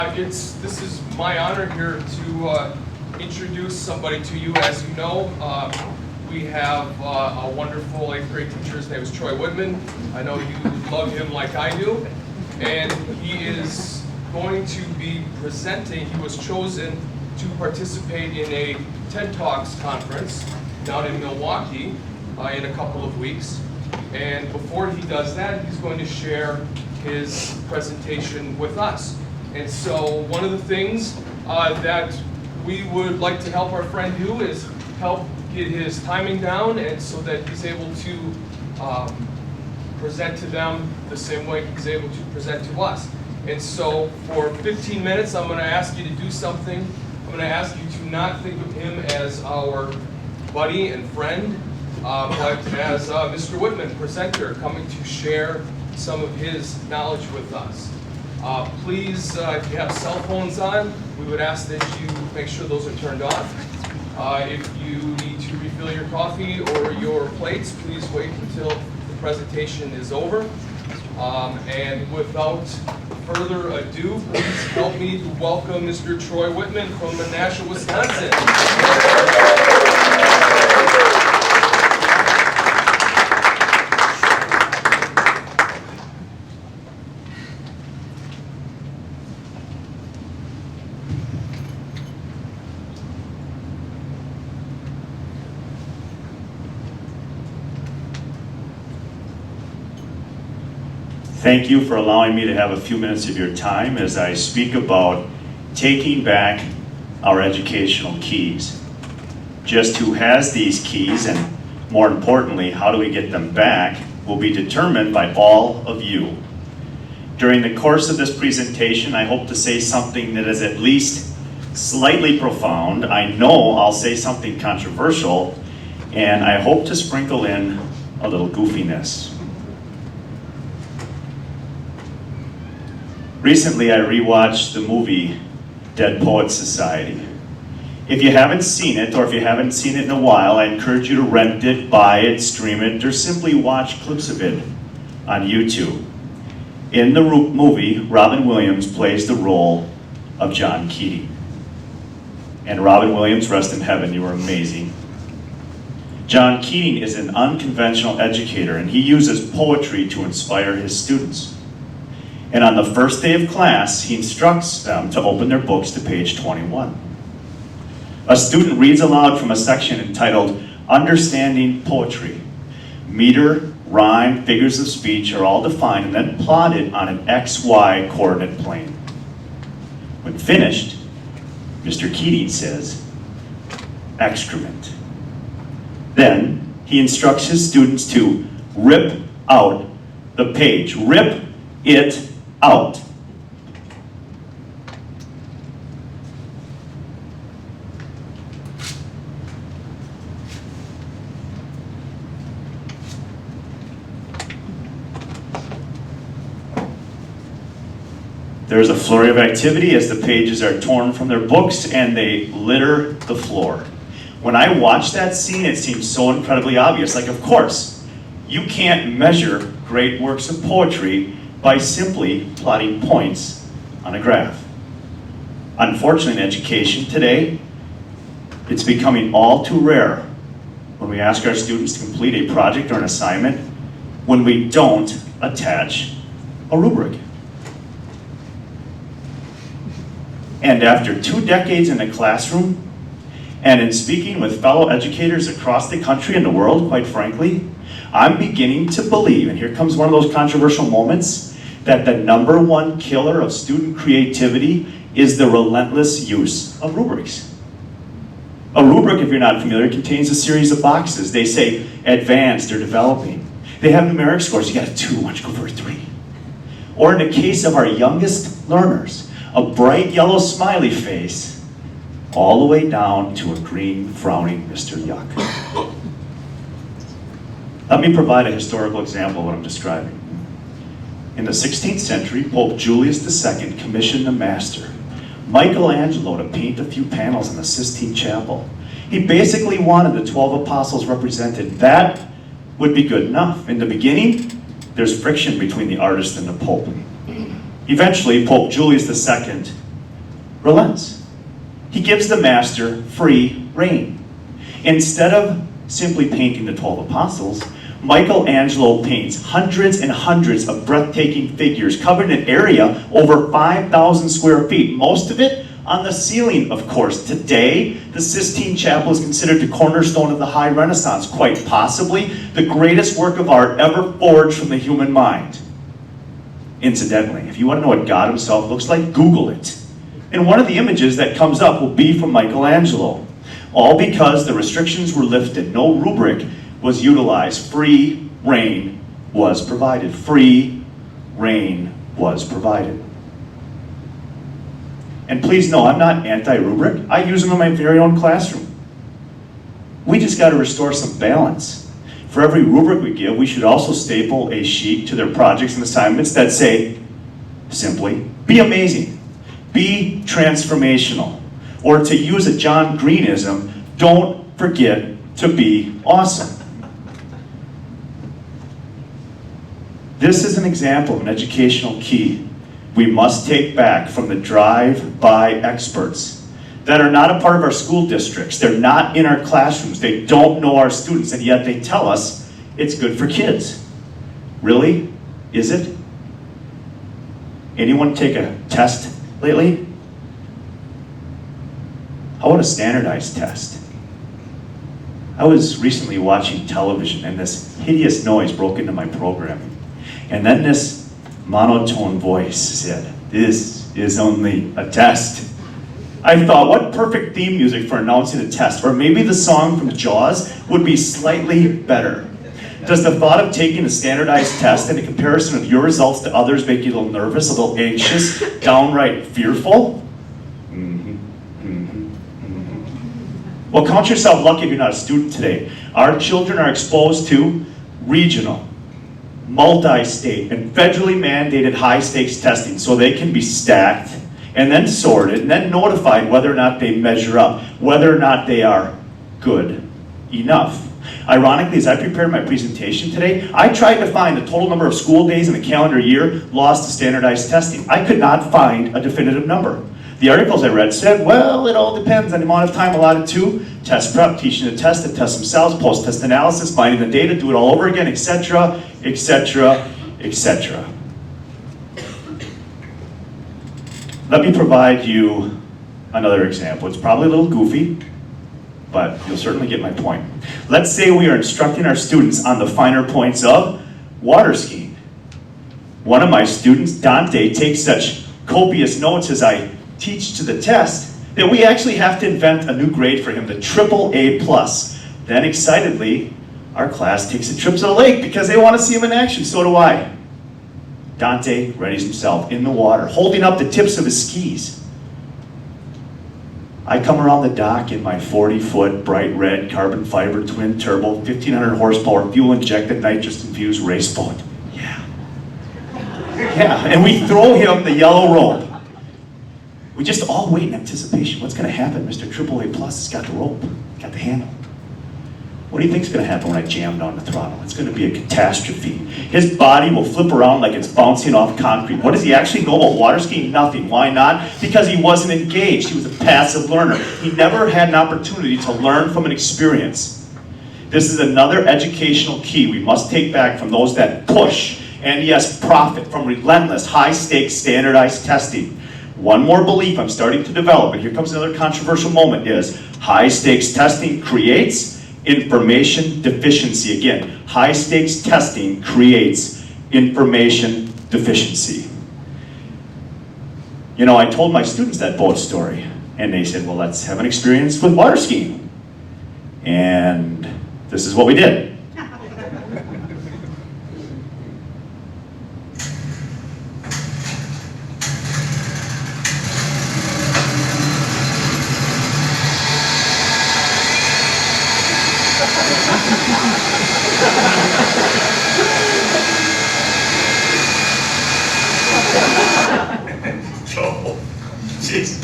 This is my honor here to introduce somebody to you. As you know, we have a wonderful 8th grade teacher. His name is Troy Wittmann. I know you love him like I do. And he is going to be presenting. He was chosen to participate in a TED Talks conference down in Milwaukee in a couple of weeks. And before he does that, he's going to share his presentation with us. And so one of the things that we would like to help our friend do is help get his timing down, and so that he's able to present to them the same way he's able to present to us. And so for 15 minutes, I'm going to ask you to do something. I'm going to ask you to not think of him as our buddy and friend, but as Mr. Wittmann, presenter, coming to share some of his knowledge with us. Please, if you have cell phones on, we would ask that you make sure those are turned off. If you need to refill your coffee or your plates, please wait until the presentation is over. And without further ado, please help me to welcome Mr. Troy Wittmann from Nashua, Wisconsin. Thank you for allowing me to have a few minutes of your time as I speak about taking back our educational keys. Just who has these keys, and more importantly, how do we get them back, will be determined by all of you. During the course of this presentation, I hope to say something that is at least slightly profound. I know I'll say something controversial, and I hope to sprinkle in a little goofiness. Recently, I rewatched the movie Dead Poets Society. If you haven't seen it, or if you haven't seen it in a while, I encourage you to rent it, buy it, stream it, or simply watch clips of it on YouTube. In the movie, Robin Williams plays the role of John Keating. And Robin Williams, rest in heaven, you were amazing. John Keating is an unconventional educator, and he uses poetry to inspire his students. And on the first day of class, he instructs them to open their books to page 21. A student reads aloud from a section entitled Understanding Poetry. Meter, rhyme, figures of speech are all defined and then plotted on an XY coordinate plane. When finished, Mr. Keating says, excrement. Then he instructs his students to rip out the page. Rip it out. There's a flurry of activity as the pages are torn from their books and they litter the floor. When I watched that scene, it seemed so incredibly obvious. Like, of course, you can't measure great works of poetry by simply plotting points on a graph. Unfortunately, in education today, it's becoming all too rare when we ask our students to complete a project or an assignment when we don't attach a rubric. And after 2 decades in the classroom, and in speaking with fellow educators across the country and the world, quite frankly, I'm beginning to believe, and here comes one of those controversial moments, that the #1 killer of student creativity is the relentless use of rubrics. A rubric, if you're not familiar, contains a series of boxes. They say advanced or developing. They have numeric scores. You got a 2, why don't you go for a 3? Or in the case of our youngest learners, a bright yellow smiley face, all the way down to a green frowning Mr. Yuck. Let me provide a historical example of what I'm describing. In the 16th century, Pope Julius II commissioned the master, Michelangelo, to paint a few panels in the Sistine Chapel. He basically wanted the 12 apostles represented. That would be good enough. In the beginning, there's friction between the artist and the Pope. Eventually, Pope Julius II relents. He gives the master free rein. Instead of simply painting the 12 apostles, Michelangelo paints hundreds and hundreds of breathtaking figures covering an area over 5,000 square feet, most of it on the ceiling, of course. Today, the Sistine Chapel is considered the cornerstone of the High Renaissance, quite possibly the greatest work of art ever forged from the human mind. Incidentally, if you want to know what God himself looks like, Google it. And one of the images that comes up will be from Michelangelo. All because the restrictions were lifted. No rubric was utilized. Free rein was provided. Free rein was provided. And please know, I'm not anti-rubric. I use them in my very own classroom. We just got to restore some balance. For every rubric we give, we should also staple a sheet to their projects and assignments that say, simply, be amazing, be transformational. Or to use a John Greenism, don't forget to be awesome. This is an example of an educational key we must take back from the drive-by experts that are not a part of our school districts. They're not in our classrooms. They don't know our students, and yet they tell us it's good for kids. Really? Is it? Anyone take a test lately? How about a standardized test? I was recently watching television and this hideous noise broke into my programming. And then this monotone voice said, "This is only a test." I thought, what perfect theme music for announcing a test. Or maybe the song from Jaws would be slightly better. Does the thought of taking a standardized test and a comparison of your results to others make you a little nervous, a little anxious, downright fearful? Well, count yourself lucky if you're not a student today. Our children are exposed to regional, multi-state, and federally mandated high-stakes testing so they can be stacked and then sorted and then notified whether or not they measure up, whether or not they are good enough. Ironically, as I prepared my presentation today, I tried to find the total number of school days in the calendar year lost to standardized testing. I could not find a definitive number. The articles I read said, well, it all depends on the amount of time allotted to test prep, teaching the test themselves, post-test analysis, finding the data, do it all over again, etc., etc., etc. Let me provide you another example. It's probably a little goofy, but you'll certainly get my point. Let's say we are instructing our students on the finer points of water skiing. One of my students, Dante, takes such copious notes as I teach to the test that we actually have to invent a new grade for him, the AAA+. Then excitedly, our class takes a trip to the lake because they want to see him in action. So do I. Dante readies himself in the water, holding up the tips of his skis. I come around the dock in my 40-foot bright red carbon fiber twin turbo 1500 horsepower fuel injected nitrous infused race boat. Yeah, and we throw him the yellow rope. We just all wait in anticipation. What's going to happen? Mr. AAA+ has got the rope, got the handle. What do you think is going to happen when I jam down the throttle? It's going to be a catastrophe. His body will flip around like it's bouncing off concrete. What does he actually know about water skiing? Nothing. Why not? Because he wasn't engaged. He was a passive learner. He never had an opportunity to learn from an experience. This is another educational key we must take back from those that push and, yes, profit from relentless, high-stakes, standardized testing. One more belief I'm starting to develop, and here comes another controversial moment, is high-stakes testing creates information deficiency. Again, high-stakes testing creates information deficiency. You know, I told my students that boat story, and they said, well, let's have an experience with water skiing. And this is what we did. Oh, jeez.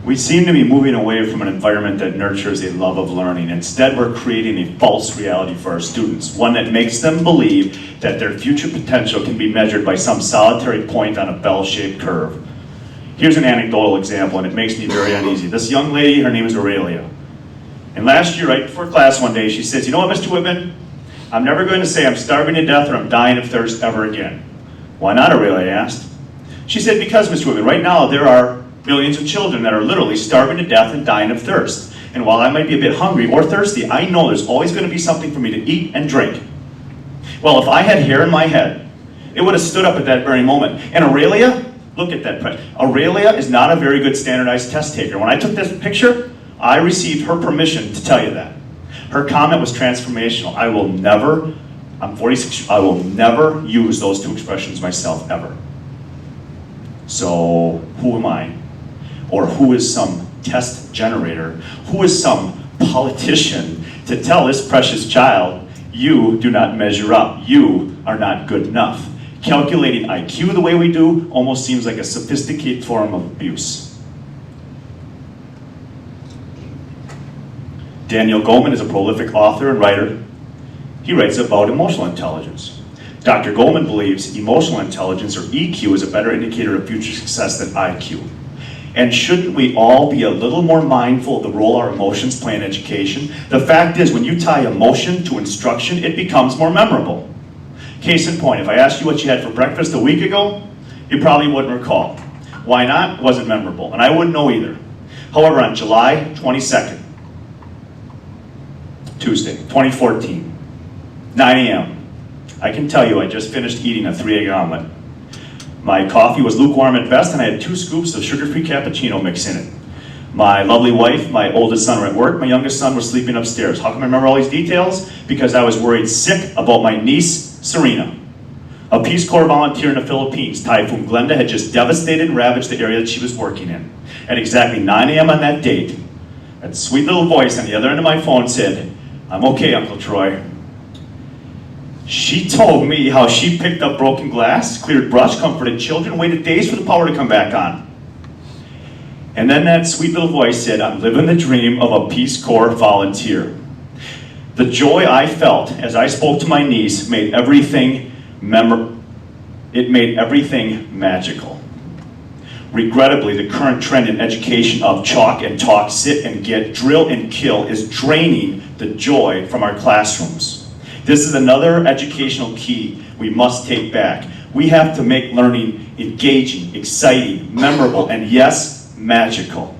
We We seem to be moving away from an environment that nurtures a love of learning. Instead, we're creating a false reality for our students, one that makes them believe that their future potential can be measured by some solitary point on a bell-shaped curve. Here's an anecdotal example, and it makes me very uneasy. This young lady, her name is Aurelia. And last year, right before class one day, she says, "You know what, Mr. Wittmann? I'm never going to say I'm starving to death or I'm dying of thirst ever again." "Why not, Aurelia?" I asked. She said, "Because, Mr. Wittmann, right now there are millions of children that are literally starving to death and dying of thirst. And while I might be a bit hungry or thirsty, I know there's always going to be something for me to eat and drink." Well, if I had hair in my head, it would have stood up at that very moment. And Aurelia, look at that. Aurelia is not a very good standardized test taker. When I took this picture, I received her permission to tell you that. Her comment was transformational. I'm 46, I will never use those two expressions myself, ever. So, who am I? Or who is some test generator? Who is some politician to tell this precious child, "You do not measure up, you are not good enough"? Calculating IQ the way we do almost seems like a sophisticated form of abuse. Daniel Goleman is a prolific author and writer. He writes about emotional intelligence. Dr. Goleman believes emotional intelligence, or EQ, is a better indicator of future success than IQ. And shouldn't we all be a little more mindful of the role our emotions play in education? The fact is, when you tie emotion to instruction, it becomes more memorable. Case in point, if I asked you what you had for breakfast a week ago, you probably wouldn't recall. Why not? It wasn't memorable, and I wouldn't know either. However, on July 22nd, Tuesday, 2014, 9 a.m., I can tell you I just finished eating a 3-egg omelet. My coffee was lukewarm at best, and I had 2 scoops of sugar-free cappuccino mix in it. My lovely wife, my oldest son were at work, my youngest son was sleeping upstairs. How come I remember all these details? Because I was worried sick about my niece, Serena. A Peace Corps volunteer in the Philippines, Typhoon Glenda, had just devastated and ravaged the area that she was working in. At exactly 9 a.m. on that date, that sweet little voice on the other end of my phone said, "I'm okay, Uncle Troy." She told me how she picked up broken glass, cleared brush, comforted children, waited days for the power to come back on. And then that sweet little voice said, "I'm living the dream of a Peace Corps volunteer." The joy I felt as I spoke to my niece made everything magical. Regrettably, the current trend in education of chalk and talk, sit and get, drill and kill is draining the joy from our classrooms. This is another educational key we must take back. We have to make learning engaging, exciting, memorable, and yes, magical.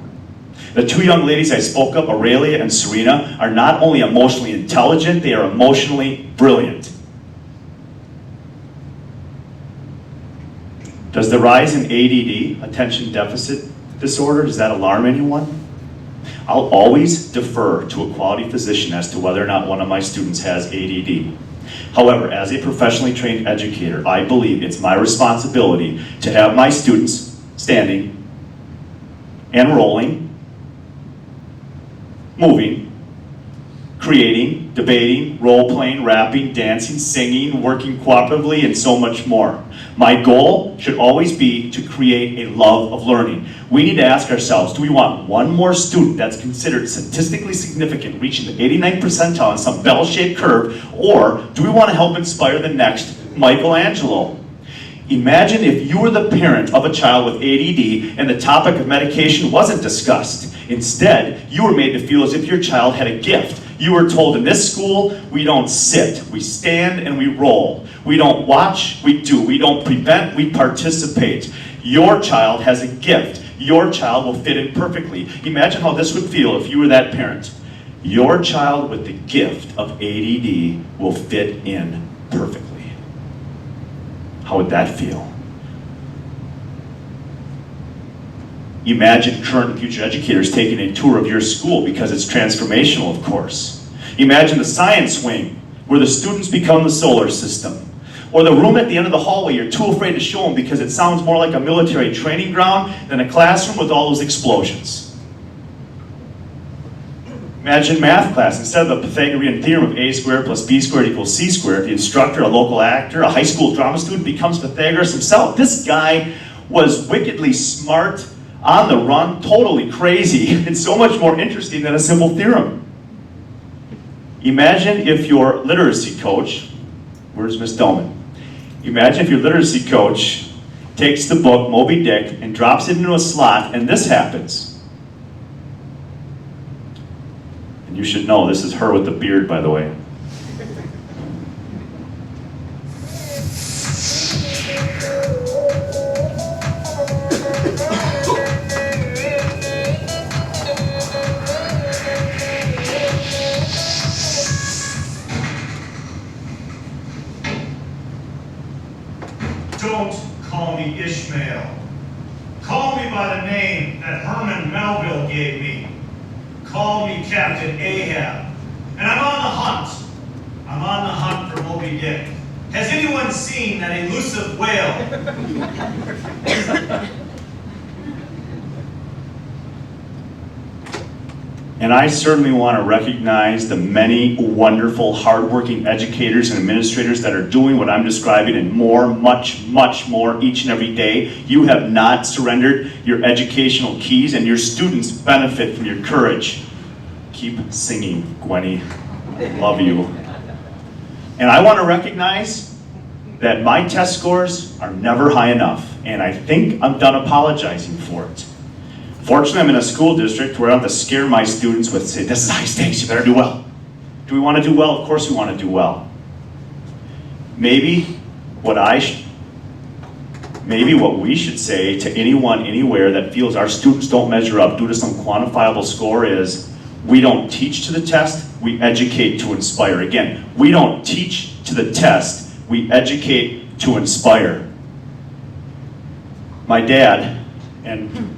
The 2 young ladies I spoke of, Aurelia and Serena, are not only emotionally intelligent, they are emotionally brilliant. Does the rise in ADD, attention deficit disorder, does that alarm anyone? I'll always defer to a quality physician as to whether or not one of my students has ADD. However, as a professionally trained educator, I believe it's my responsibility to have my students standing and rolling, moving, creating, debating, role-playing, rapping, dancing, singing, working cooperatively, and so much more. My goal should always be to create a love of learning. We need to ask ourselves, do we want one more student that's considered statistically significant, reaching the 89th percentile on some bell-shaped curve, or do we want to help inspire the next Michelangelo? Imagine if you were the parent of a child with ADD and the topic of medication wasn't discussed. Instead, you were made to feel as if your child had a gift. You were told, in this school, we don't sit, we stand and we roll. We don't watch, we do. We don't prevent, we participate. Your child has a gift. Your child will fit in perfectly. Imagine how this would feel if you were that parent. Your child with the gift of ADD will fit in perfectly. How would that feel? Imagine current and future educators taking a tour of your school, because it's transformational, of course. Imagine the science wing, where the students become the solar system. Or the room at the end of the hallway you're too afraid to show them because it sounds more like a military training ground than a classroom with all those explosions. Imagine math class. Instead of the Pythagorean theorem of a squared plus b squared equals c squared, the instructor, a local actor, a high school drama student becomes Pythagoras himself. This guy was wickedly smart, on the run, totally crazy. It's so much more interesting than a simple theorem. Imagine if your literacy coach, where's Miss Dolman? Imagine if your literacy coach takes the book Moby Dick and drops it into a slot, and this happens. And you should know, this is her with the beard, by the way. Don't call me Ishmael. Call me by the name that Herman Melville gave me. Call me Captain Ahab. And I'm on the hunt. I'm on the hunt for Moby Dick. Has anyone seen that elusive whale? And I certainly want to recognize the many wonderful, hardworking educators and administrators that are doing what I'm describing and more, much, much more each and every day. You have not surrendered your educational keys, and your students benefit from your courage. Keep singing, Gwenny. Love you. And I want to recognize that my test scores are never high enough, and I think I'm done apologizing for it. Fortunately, I'm in a school district where I don't have to scare my students with, say, this is high stakes, you better do well. Do we want to do well? Of course we want to do well. Maybe what we should say to anyone, anywhere that feels our students don't measure up due to some quantifiable score is, we don't teach to the test, we educate to inspire. Again, we don't teach to the test, we educate to inspire. My dad, and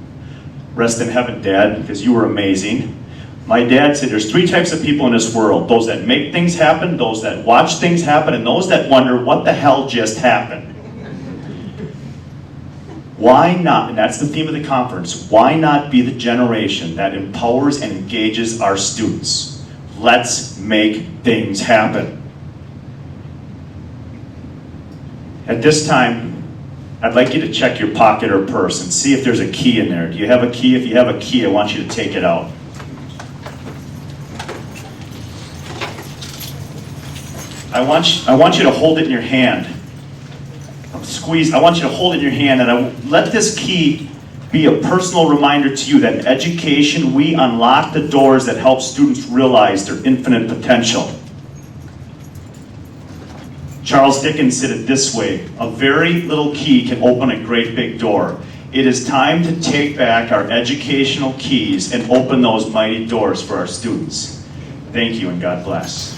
rest in heaven, Dad, because you were amazing. My dad said there's 3 types of people in this world. Those that make things happen, those that watch things happen, and those that wonder what the hell just happened. Why not, and that's the theme of the conference, why not be the generation that empowers and engages our students? Let's make things happen. At this time, I'd like you to check your pocket or purse and see if there's a key in there. Do you have a key? If you have a key, I want you to take it out. I want you to hold it in your hand. Squeeze. I want you to hold it in your hand, and let this key be a personal reminder to you that in education, we unlock the doors that help students realize their infinite potential. Charles Dickens said it this way: a very little key can open a great big door. It is time to take back our educational keys and open those mighty doors for our students. Thank you, and God bless.